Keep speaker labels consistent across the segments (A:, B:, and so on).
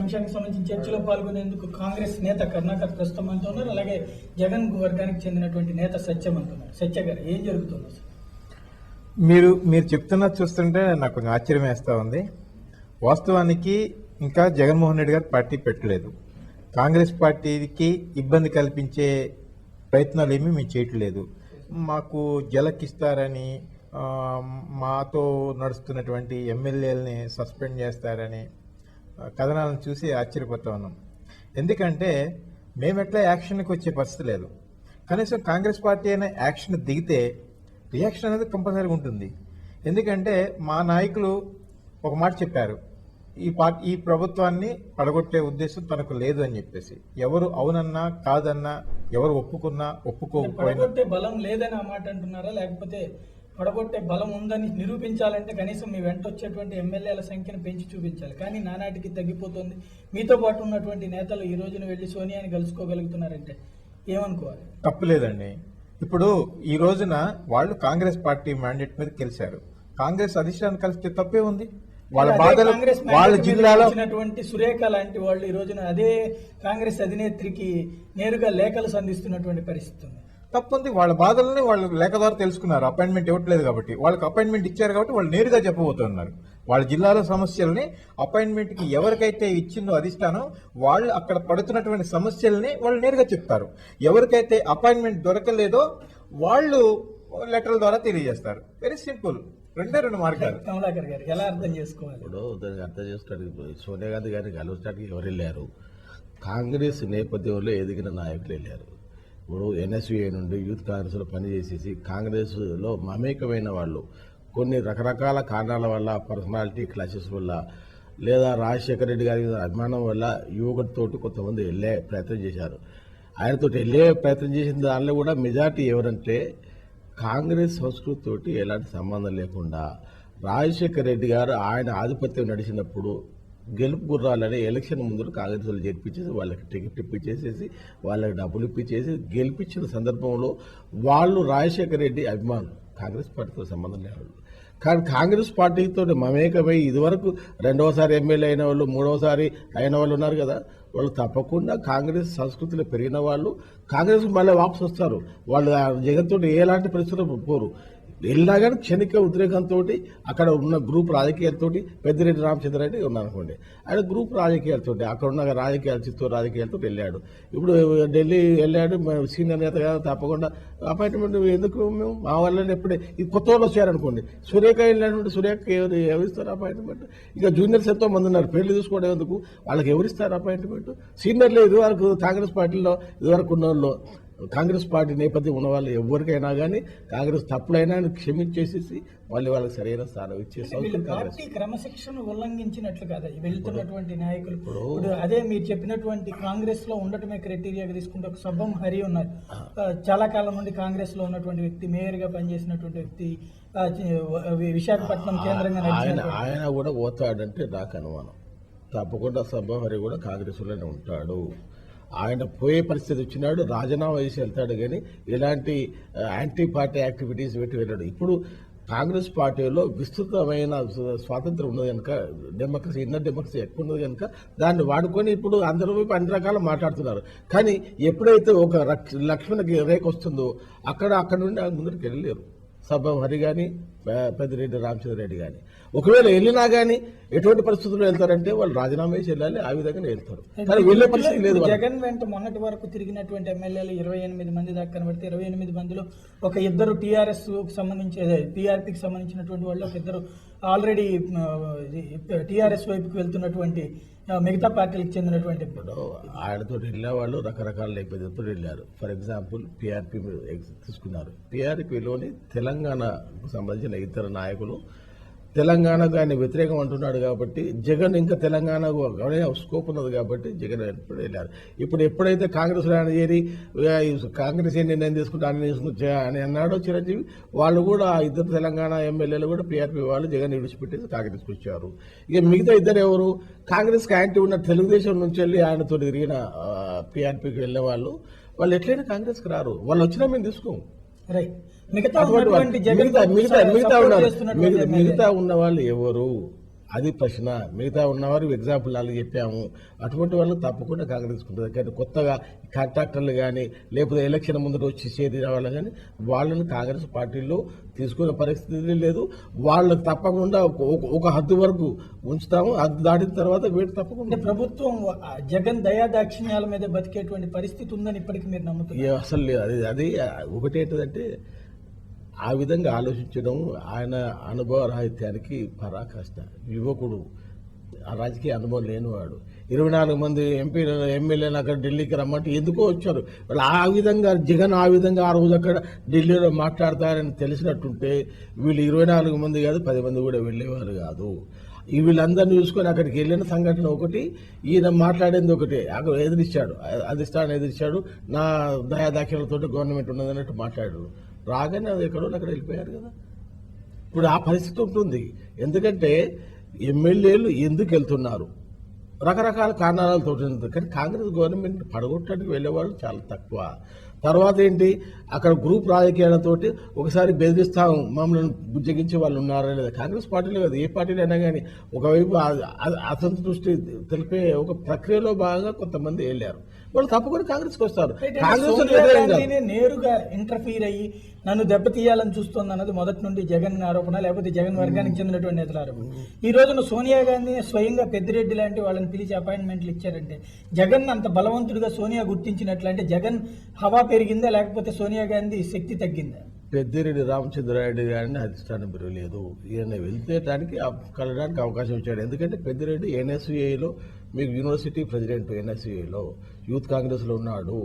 A: అంశానికి సంబంధించిన చర్చలో పాల్గొనేందుకు కాంగ్రెస్ నేత కరుణాకర్ ప్రస్తుతం అంటున్నారు. అలాగే జగన్ వర్గానికి చెందినటువంటి నేత సత్యం అంటున్నారు. సత్య గారు, ఏం జరుగుతుంది అసలు?
B: మీరు చెప్తున్నది చూస్తుంటే నాకు కొంచెం ఆశ్చర్యం వేస్తూ ఉంది. వాస్తవానికి ఇంకా జగన్మోహన్ రెడ్డి గారు పార్టీ పెట్టలేదు. కాంగ్రెస్ పార్టీకి ఇబ్బంది కల్పించే ప్రయత్నాలు ఏమీ మేము చేయట్లేదు. మాకు జలకిస్తారని, మాతో నడుస్తున్నటువంటి ఎమ్మెల్యేలని సస్పెండ్ చేస్తారని కథనాలను చూసి ఆశ్చర్యపోతా ఉన్నాం. ఎందుకంటే మేము ఎట్లా యాక్షన్కి వచ్చే పరిస్థితి లేదు. కనీసం కాంగ్రెస్ పార్టీ అయినా యాక్షన్ దిగితే రియాక్షన్ అనేది కంపల్సరీగా ఉంటుంది. ఎందుకంటే మా నాయకులు ఒక మాట చెప్పారు, ఈ ప్రభుత్వాన్ని పడగొట్టే ఉద్దేశం తనకు లేదు అని చెప్పేసి. ఎవరు అవునన్నా కాదన్నా, ఎవరు ఒప్పుకున్నా ఒప్పుకోకపోయినా
A: బలం లేదని ఆ మాట అంటున్నారా, లేకపోతే పడగొట్టే బలం ఉందని నిరూపించాలంటే కనీసం మీ వెంట వచ్చేటువంటి ఎమ్మెల్యేల సంఖ్యను పెంచి చూపించాలి. కానీ నానాటికి తగ్గిపోతుంది. మీతో పాటు ఉన్నటువంటి నేతలు ఈ రోజున వెళ్లి సోనియాని కలుసుకోగలుగుతున్నారంటే ఏమనుకోవాలి?
B: తప్పులేదండి. ఇప్పుడు ఈ రోజున వాళ్ళు కాంగ్రెస్ పార్టీ మ్యాండేట్ మీద గెలిచారు. కాంగ్రెస్ అధిష్టానం కలిస్తే తప్పే ఉంది. వాళ్ళ బాధలు వాళ్ళ జిల్లాలో
A: సురేఖ లాంటి వాళ్ళు ఈ రోజున అదే కాంగ్రెస్ అధినేత్రికి నేరుగా లేఖలు సంధిస్తున్నటువంటి పరిస్థితి ఉంది.
B: తప్పుంది. వాళ్ళ బాధల్ని వాళ్ళు లేఖ ద్వారా తెలుసుకున్నారు. అపాయింట్మెంట్ ఇవ్వట్లేదు కాబట్టి, వాళ్ళకి అపాయింట్మెంట్ ఇచ్చారు కాబట్టి వాళ్ళు నేరుగా చెప్పబోతున్నారు. వాళ్ళ జిల్లాలో సమస్యల్ని అపాయింట్మెంట్ కి ఎవరికైతే ఇచ్చిందో అధిష్టానం, వాళ్ళు అక్కడ పడుతున్నటువంటి సమస్యల్ని వాళ్ళు నేరుగా చెప్తారు. ఎవరికైతే అపాయింట్మెంట్ దొరకలేదో వాళ్ళు లెటర్ల ద్వారా తెలియజేస్తారు. Very simple. రెండు మార్గాలు.
A: కమలాకర్ గారు ఎలా అర్థం చేసుకోవాలి?
C: ఇప్పుడు దానికి అర్థం చేసుకోవడానికి సోనియా గాంధీ గారిని కలవడానికి ఎవరు వెళ్ళారు? కాంగ్రెస్ నేపథ్యంలో ఎదిగిన నాయకులు వెళ్ళారు. ఇప్పుడు ఎన్ఎస్యుఐ నుండి యూత్ కాంగ్రెస్లో పనిచేసేసి కాంగ్రెస్లో మమేకమైన వాళ్ళు కొన్ని రకరకాల కారణాల వల్ల, పర్సనాలిటీ క్లాషెస్ వల్ల, లేదా రాజశేఖర రెడ్డి గారి అభిమానం వల్ల యువకుడితోటి కొంతమంది వెళ్ళే ప్రయత్నం చేశారు. ఆయనతో వెళ్ళే ప్రయత్నం చేసిన దానిలో కూడా మెజార్టీ ఎవరంటే కాంగ్రెస్ సంస్కృతితోటి ఎలాంటి సంబంధం లేకుండా రాజశేఖర రెడ్డి గారు ఆయన ఆధిపత్యం నడిచినప్పుడు గెలుపు గుర్రాలని ఎలక్షన్ ముందు కాంగ్రెస్ వాళ్ళు గెలిపించేసి వాళ్ళకి టికెట్ ఇప్పించేసేసి వాళ్ళకి డబ్బులు ఇప్పించేసి గెలిపించిన సందర్భంలో వాళ్ళు రాజశేఖర రెడ్డి అభిమానులు, కాంగ్రెస్ పార్టీతో సంబంధం లేవాళ్ళు. కానీ కాంగ్రెస్ పార్టీతో మమేకమై ఇదివరకు రెండవసారి ఎమ్మెల్యే అయిన వాళ్ళు, మూడవసారి అయిన వాళ్ళు ఉన్నారు కదా, వాళ్ళు తప్పకుండా కాంగ్రెస్ సంస్కృతిలో పెరిగిన వాళ్ళు కాంగ్రెస్ మళ్ళీ వాపసు వస్తారు. వాళ్ళు జగన్తో ఎలాంటి పరిస్థితుల్లో పోరు. వెళ్ళినా కానీ క్షణిక ఉద్రేకంతో అక్కడ ఉన్న గ్రూప్ రాజకీయాలతో, పెద్దిరెడ్డి రామచంద్రారెడ్డి ఉన్నారనుకోండి, ఆయన గ్రూప్ రాజకీయాలతో, అక్కడ ఉన్న రాజకీయాలు, చిత్తూరు రాజకీయాలతో వెళ్ళాడు. ఇప్పుడు ఢిల్లీ వెళ్ళాడు, సీనియర్ నేత కదా, తప్పకుండా అపాయింట్మెంట్ ఎందుకు మేము మా వాళ్ళని ఎప్పుడే ఇది కొత్త వాళ్ళు వచ్చారనుకోండి, సురేఖ వెళ్ళినటువంటి సురేఖకి ఎవరిస్తారు అపాయింట్మెంట్? ఇక జూనియర్స్ ఎంతో మంది ఉన్నారు, పెళ్లి చూసుకోవడం ఎందుకు, వాళ్ళకి ఎవరిస్తారు అపాయింట్మెంట్? సీనియర్లు ఇదివరకు కాంగ్రెస్ పార్టీలో ఇదివరకు ఉన్న వాళ్ళు, కాంగ్రెస్ పార్టీ నేపథ్యం ఉన్న వాళ్ళు ఎవరికైనా కానీ కాంగ్రెస్ తప్పులైనా క్షమించేసేసి మళ్ళీ వాళ్ళకి సరైన స్థానం ఇచ్చే
A: పార్టీ క్రమశిక్షణ ఉల్లంఘించినట్లు కదా వెళ్తున్నటువంటి నాయకులు. ఇప్పుడు అదే మీరు చెప్పినటువంటి కాంగ్రెస్ లో ఉండటమే క్రైటీరియాగా తీసుకుంటే ఒక సబ్బం హరి ఉన్నారు, చాలా కాలం నుండి కాంగ్రెస్ లో ఉన్నటువంటి వ్యక్తి, మేయర్ గా పనిచేసినటువంటి వ్యక్తి, విశాఖపట్నం కేంద్రంగా
C: ఆయన కూడా పోతాడంటే నాకు అనుమానం. తప్పకుండా సబ్బం హరి కూడా కాంగ్రెస్ లోనే ఉంటాడు. ఆయన పోయే పరిస్థితి వచ్చినాడు, రాజీనామా చేసి వెళ్తాడు. కానీ ఇలాంటి యాంటీ పార్టీ యాక్టివిటీస్ పెట్టి వెళ్ళాడు. ఇప్పుడు కాంగ్రెస్ పార్టీలో విస్తృతమైన స్వాతంత్రం ఉన్నది కనుక, డెమోక్రసీ, ఇన్నర్ డెమోక్రసీ ఎక్కువ ఉన్నది కనుక దాన్ని వాడుకొని ఇప్పుడు అందరూ అన్ని రకాలు మాట్లాడుతున్నారు. కానీ ఎప్పుడైతే ఒక లక్ష్మణ రేఖ వస్తుందో అక్కడ నుండి ముందుకు వెళ్ళలేరు. సబ్బం హరి కానీ, పెద్దిరెడ్డి రామచంద్రారెడ్డి కానీ. ఒకవేళ వెళ్ళినా కానీ ఎటువంటి పరిస్థితుల్లో వెళ్తారంటే వాళ్ళు రాజీనామా చేసి వెళ్ళాలి, ఆ విధంగా వెళ్తారు. కానీ వెళ్ళే పరిస్థితి లేదు.
A: జగన్ వెంట మొన్నటి వరకు తిరిగినటువంటి ఎమ్మెల్యేలు 28 మంది దాకా కనబడితే 28 మందిలో ఒక ఇద్దరు టీఆర్ఎస్ సంబంధించి, టీఆర్పీకి సంబంధించినటువంటి వాళ్ళు, ఒక ఇద్దరు ఆల్రెడీ టీఆర్ఎస్ వైపుకి వెళ్తున్నటువంటి మిగతా పార్టీలకు చెందినటువంటి.
C: ఇప్పుడు ఆయనతో వెళ్ళే వాళ్ళు రకరకాల నేపథ్యంతో వెళ్ళారు. ఫర్ ఎగ్జాంపుల్ పిఆర్పీ తీసుకున్నారు. పిఆర్పీలోని తెలంగాణకు సంబంధించిన ఇద్దరు నాయకులు తెలంగాణకు ఆయన వ్యతిరేకం అంటున్నాడు కాబట్టి జగన్ ఇంకా తెలంగాణ స్కోప్ ఉన్నది కాబట్టి జగన్ ఎప్పుడు వెళ్ళారు. ఇప్పుడు ఎప్పుడైతే కాంగ్రెస్ ఆయన చేరి కాంగ్రెస్ ఏ నిర్ణయం తీసుకుంటే అని అన్నాడో చిరంజీవి, వాళ్ళు కూడా ఇద్దరు తెలంగాణ ఎమ్మెల్యేలు కూడా పీఆర్పీ వాళ్ళు జగన్ విడిచిపెట్టేసి కాంగ్రెస్కి వచ్చారు. ఇక మిగతా ఇద్దరు ఎవరు? కాంగ్రెస్కి యాంటీ ఉన్న తెలుగుదేశం నుంచి వెళ్ళి ఆయనతో తిరిగిన పీఆర్పీకి వెళ్ళే వాళ్ళు ఎట్లయినా కాంగ్రెస్కి రారు. వాళ్ళు వచ్చినా మేము తీసుకోము. మిగతా ఉన్న వాళ్ళు ఎవరు? అది ప్రశ్న. మిగతా ఉన్నవారు ఎగ్జాంపుల్ నాలుగు చెప్పాము. అటువంటి వాళ్ళు తప్పకుండా కాంగ్రెస్ ఉంటుంది. కానీ కొత్తగా కాంట్రాక్టర్లు కానీ లేకపోతే ఎలక్షన్ ముందు వచ్చి చేరిన వాళ్ళు కానీ వాళ్ళని కాంగ్రెస్ పార్టీలో తీసుకునే పరిస్థితి లేదు. వాళ్ళని తప్పకుండా ఒక హద్దు వరకు ఉంచుతాము. హద్దు దాటిన తర్వాత వీటి తప్పకుండా
A: ప్రభుత్వం జగన్ దయాదాక్షిణ్యాల మీద బతికేటువంటి పరిస్థితి ఉందని ఇప్పటికీ మీరు నమ్ముతున్నారు?
C: అసలు లేదు. అది ఒకటి ఏంటంటే ఆ విధంగా ఆలోచించడం ఆయన అనుభవ రాహిత్యానికి పరాకాష్ట. యువకుడు, ఆ రాజకీయ అనుభవం లేనివాడు. 24 మంది ఎమ్మెల్యేలు అక్కడ ఢిల్లీకి రమ్మంటే ఎందుకో వచ్చారు వాళ్ళు. ఆ విధంగా జగన్ ఆ విధంగా ఆ రోజు అక్కడ ఢిల్లీలో మాట్లాడతారని తెలిసినట్టుంటే వీళ్ళు 24 మంది కాదు 10 మంది కూడా వెళ్ళేవారు కాదు. వీళ్ళందరినీ చూసుకొని అక్కడికి వెళ్ళిన సంఘటన ఒకటి, ఈయన మాట్లాడేది ఒకటి. అక్కడ ఎదిరిచ్చాడు, అధిష్టానం ఎదిరిచ్చాడు, నా దయాదాఖ్యాలతో గవర్నమెంట్ ఉన్నది అన్నట్టు మాట్లాడాడు. రాగానే అది ఎక్కడో అక్కడ వెళ్ళిపోయారు కదా. ఇప్పుడు ఆ పరిస్థితి ఉంటుంది. ఎందుకంటే ఎమ్మెల్యేలు ఎందుకు వెళ్తున్నారు, రకరకాల కారణాలతో. కానీ కాంగ్రెస్ గవర్నమెంట్ పడగొట్టడానికి వెళ్ళేవాళ్ళు చాలా తక్కువ. తర్వాత ఏంటి, అక్కడ గ్రూప్ రాజకీయాలతోటి ఒకసారి బెదిరిస్తాం, మమ్మల్ని బుజ్జగించే వాళ్ళు ఉన్నారా లేదా. కాంగ్రెస్ పార్టీలో కదా, ఏ పార్టీలో అయినా కానీ ఒకవైపు అసంతృష్టి తెలిపే ఒక ప్రక్రియలో భాగంగా కొంతమంది వెళ్ళారు. వాళ్ళు తప్పకుండా కాంగ్రెస్కి వస్తారు. కాంగ్రెస్
A: నేరుగా ఇంటర్ఫీర్ అయ్యి నన్ను దెబ్బతీయాలని చూస్తుంది అన్నది మొదటి నుండి జగన్ ఆరోపణ, లేకపోతే జగన్ వర్గానికి చెందినటువంటి నేతల ఆరోపణ. ఈ రోజున సోనియా గాంధీ స్వయంగా పెద్దిరెడ్డి లాంటి వాళ్ళని పిలిచి అపాయింట్మెంట్లు ఇచ్చారంటే జగన్ అంత బలవంతుడిగా సోనియా గుర్తించినట్లు అంటే జగన్ హవా పెరిగిందా లేకపోతే సోనియా గాంధీ శక్తి తగ్గిందా?
C: పెద్దిరెడ్డి రామచంద్రారెడ్డి గారిని అధిష్టానం పెరగలేదు. ఈయన వెళ్తేటానికి కలడానికి అవకాశం ఇచ్చాడు. ఎందుకంటే పెద్దిరెడ్డి ఎన్ఎస్యుఐలో మీకు యూనివర్సిటీ ప్రెసిడెంట్, ఎన్ఎస్యుఐలో యూత్ కాంగ్రెస్లో ఉన్నాడు.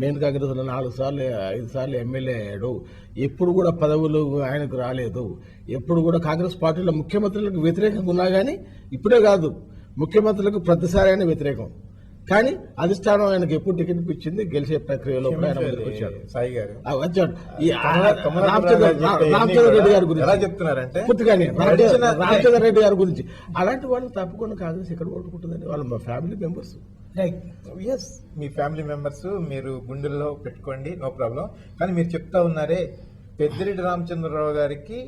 C: మెయిన్ కాంగ్రెస్లో 4 సార్లు 5 సార్లు ఎమ్మెల్యే అయ్యాడు. ఎప్పుడు కూడా పదవులు ఆయనకు రాలేదు. ఎప్పుడు కూడా కాంగ్రెస్ పార్టీలో ముఖ్యమంత్రులకు వ్యతిరేకంగా ఉన్నా కానీ, ఇప్పుడే కాదు ముఖ్యమంత్రులకు ప్రతిసారి ఆయన వ్యతిరేకం. కానీ అధిష్టానం ఆయనకు ఎప్పుడు టికెట్ ఇచ్చింది, గెలిచే ప్రక్రియలో కూడా ఆయన ముందుకు వచ్చాడు.
B: సాయి గారు
C: వచ్చాడు. ఈ రామచంద్ర రెడ్డి గారి గురించి
B: ఎలా చెప్తున్నారంటే
C: పూర్తిగానే రామచంద్ర రెడ్డి గారి గురించి అలాంటి వాళ్ళు తప్పకుండా కాంగ్రెస్ ఎక్కడ ఓటుకుంటుందండి. వాళ్ళు మా ఫ్యామిలీ మెంబర్స్.
B: ఎస్, మీ ఫ్యామిలీ మెంబర్స్ మీరు గుండెల్లో పెట్టుకోండి, నో ప్రాబ్లం. కానీ మీరు చెప్తా ఉన్నారే పెద్దిరెడ్డి రామచంద్రరావు గారికి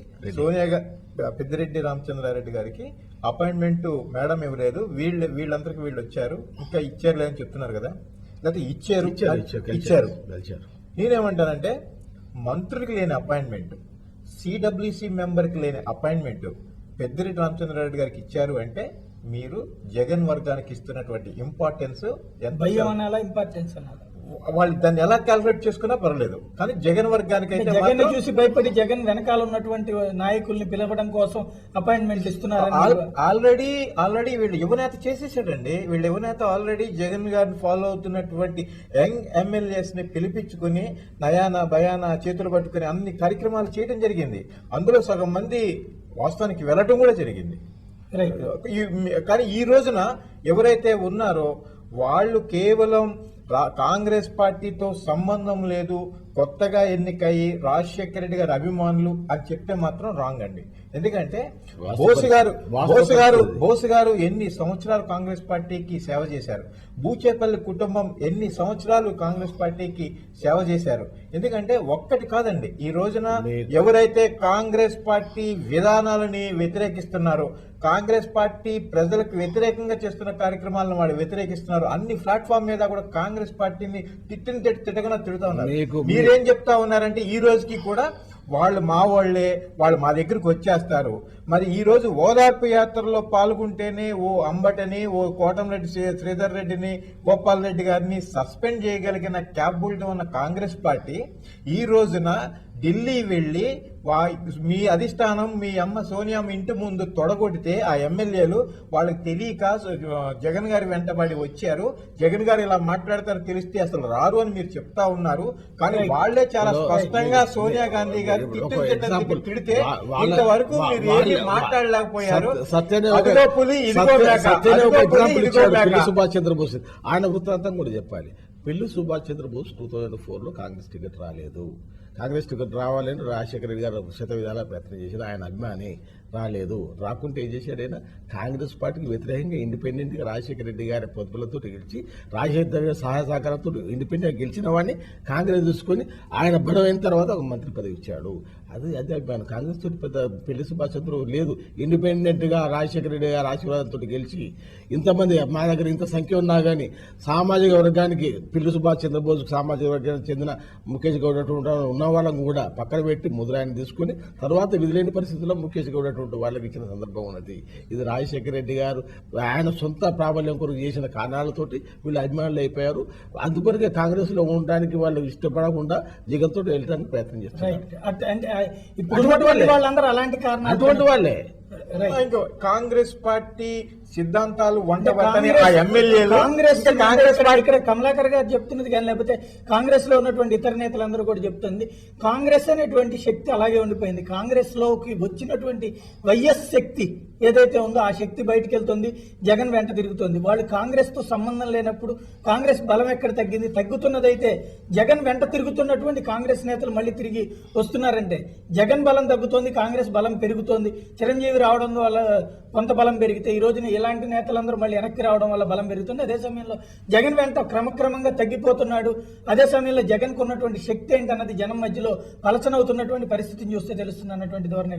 B: పెద్దిరెడ్డి రామచంద్రారెడ్డి గారికి అపాయింట్మెంట్ మేడం ఇవ్వలేదు, వీళ్ళందరికీ వీళ్ళు వచ్చారు, ఇంకా ఇచ్చారు లేదని చెప్తున్నారు కదా. లేకపోతే ఇచ్చారు. నేనేమంటానంటే మంత్రులకి లేని అపాయింట్మెంట్, సిడబ్ల్యూసి మెంబర్కి లేని అపాయింట్మెంట్ పెద్దిరెడ్డి రామచంద్రారెడ్డి గారికి ఇచ్చారు అంటే మీరు జగన్ వర్గానికి ఇస్తున్నటువంటి ఇంపార్టెన్స్ ఎంత,
A: ఇంపార్టెన్స్ అన్నారు.
B: వాళ్ళు దాన్ని ఎలా క్యాల్కులేట్ చేసుకున్నా పర్లేదు. కానీ జగన్ వర్గానికి అయితే
A: జగన్ చూసి భయపడి జగన్ వెనకాల ఉన్నటువంటి నాయకుల్ని పిలవడం కోసం అపాయింట్మెంట్ ఇస్తున్నారు.
B: ఆల్రెడీ వీళ్ళు యువనేత చేసేసాడండి. వీళ్ళ యువనేత ఆల్రెడీ జగన్ గారిని ఫాలో అవుతున్నటువంటి యంగ్ ఎమ్మెల్యేస్ ని పిలిపించుకుని నయానా భయానా చేతులు పట్టుకుని అన్ని కార్యక్రమాలు చేయడం జరిగింది. అందులో సగం మంది వాస్తవానికి వెళ్ళటం కూడా జరిగింది. కానీ ఈ రోజున ఎవరైతే ఉన్నారో వాళ్ళు కేవలం కాంగ్రెస్ పార్టీతో సంబంధం లేదు, కొత్తగా ఎన్నికయ్యి రాజశేఖర రెడ్డి గారి అభిమానులు అని చెప్తే మాత్రం రాంగ్ అండి. ఎందుకంటే బోస్ గారు ఎన్ని సంవత్సరాలు కాంగ్రెస్ పార్టీకి సేవ చేశారు, బూచేపల్లి కుటుంబం ఎన్ని సంవత్సరాలు కాంగ్రెస్ పార్టీకి సేవ చేశారు. ఎందుకంటే ఒక్కటి కాదండి, ఈ రోజున ఎవరైతే కాంగ్రెస్ పార్టీ విధానాలని వ్యతిరేకిస్తున్నారో, కాంగ్రెస్ పార్టీ ప్రజలకు వ్యతిరేకంగా చేస్తున్న కార్యక్రమాలను వాళ్ళు వ్యతిరేకిస్తున్నారు. అన్ని ప్లాట్ఫామ్ మీద కూడా కాంగ్రెస్ పార్టీని తిట్టగా తిడుతూ ఉన్నారు. మీరేం చెప్తా ఉన్నారంటే ఈ రోజుకి కూడా వాళ్ళు మా వాళ్లే, వాళ్ళు మా దగ్గరకు వచ్చేస్తారు. మరి ఈ రోజు ఓదార్పు యాత్రలో పాల్గొంటేనే ఓ అంబటని, ఓ కోటంరెడ్డి శ్రీధర్ రెడ్డిని, గోపాల్ రెడ్డి గారిని సస్పెండ్ చేయగలిగిన క్యాపబిలిటీ ఉన్న కాంగ్రెస్ పార్టీ ఈ రోజున ఢిల్లీ వెళ్లి మీ అధిష్టానం మీ అమ్మ సోనియా ఇంటి ముందు తొడగొడితే ఆ ఎమ్మెల్యేలు వాళ్ళకి తెలియక జగన్ గారి వెంటబడి వచ్చారు. జగన్ గారు ఇలా మాట్లాడతారు తెలిస్తే అసలు రారు అని మీరు చెప్తా ఉన్నారు. కానీ వాళ్లే చాలా స్పష్టంగా సోనియా గాంధీ గారు తిడితే ఇంతవరకు మీరు ఏమీ మాట్లాడలేకపోయారు.
C: పిల్లి సుభాష్ చంద్రబోస్ ఆయన వృత్తాంతం కూడా చెప్పాలి. పిల్లి సుభాష్ చంద్రబోస్ 2004లో కాంగ్రెస్ టికెట్ రాలేదు. కాంగ్రెస్ టికెట్ రావాలని రాజశేఖర రెడ్డి గారు శత విధాలా ప్రయత్నం చేశారు. ఆయన అభిమాని రాలేదు. రాకుంటే ఏం చేశాడైనా కాంగ్రెస్ పార్టీకి వ్యతిరేకంగా ఇండిపెండెంట్గా రాజశేఖర రెడ్డి గారి పొత్తులతో గెలిచి రాజశేఖర రెడ్డి సహాయ సహకారంతో ఇండిపెండెంట్గా గెలిచిన వాడిని కాంగ్రెస్ తీసుకొని ఆయన బలమైన తర్వాత ఒక మంత్రి పదవి ఇచ్చాడు. అదే అభిమానం. కాంగ్రెస్ తోటి పెద్ద పెళ్లి సుభాష్ చంద్రబాబు లేదు. ఇండిపెండెంట్గా రాజశేఖర రెడ్డి గారి ఆశీర్వాదంతో గెలిచి ఇంతమంది మా దగ్గర ఇంత సంఖ్య ఉన్నా కానీ సామాజిక వర్గానికి పిల్లి సుభాష్ చంద్రబోస్ సామాజిక వర్గానికి చెందిన ముఖేష్ గౌడ్ ఉన్న వాళ్ళని కూడా పక్కన పెట్టి ముద్రాయన తీసుకుని తర్వాత విధులేని పరిస్థితుల్లో ముఖేష్ గౌడ్ అటువంటి వాళ్ళకి ఇచ్చిన సందర్భం ఉన్నది. ఇది రాజశేఖర రెడ్డి గారు ఆయన సొంత ప్రాబల్యం కొరకు చేసిన కారణాలతోటి వీళ్ళు అభిమానులు అయిపోయారు. అందుకొరకే కాంగ్రెస్ లో ఉండడానికి వాళ్ళు ఇష్టపడకుండా జగన్ తోటి వెళ్ళడానికి ప్రయత్నం చేస్తారు.
A: ఇప్పుడు వాళ్ళందరూ అలాంటి కారణాలు
C: అటువంటి వాళ్ళే.
B: ఇంకో కాంగ్రెస్ పార్టీ సిద్ధాంతాలు వంట
A: ఇక్కడ కమలాకర్ గారు చెప్తున్నది కానీ లేకపోతే కాంగ్రెస్ లో ఉన్నటువంటి ఇతర నేతలందరూ కూడా చెప్తుంది, కాంగ్రెస్ అనేటువంటి శక్తి అలాగే ఉండిపోయింది. కాంగ్రెస్ లోకి వచ్చినటువంటి వైఎస్ శక్తి ఏదైతే ఉందో ఆ శక్తి బయటకు వెళ్తుంది, జగన్ వెంట తిరుగుతుంది. వాళ్ళు కాంగ్రెస్ తో సంబంధం లేనప్పుడు కాంగ్రెస్ బలం ఎక్కడ తగ్గింది? తగ్గుతున్నదైతే జగన్ వెంట తిరుగుతున్నటువంటి కాంగ్రెస్ నేతలు మళ్ళీ తిరిగి వస్తున్నారంటే జగన్ బలం తగ్గుతోంది, కాంగ్రెస్ బలం పెరుగుతోంది. చిరంజీవి రావడం వల్ల కొంత బలం పెరిగితే ఈ రోజున ఇలాంటి నేతలందరూ మళ్ళీ వెనక్కి రావడం వల్ల బలం పెరుగుతుంది. అదే సమయంలో జగన్ వెంట క్రమక్రమంగా తగ్గిపోతున్నాడు. అదే సమయంలో జగన్ కు ఉన్నటువంటి శక్తి ఏంటన్నది జనం మధ్యలో పలచనవుతున్నటువంటి పరిస్థితిని చూస్తే తెలుస్తుంది అన్నటువంటి ధోరణి.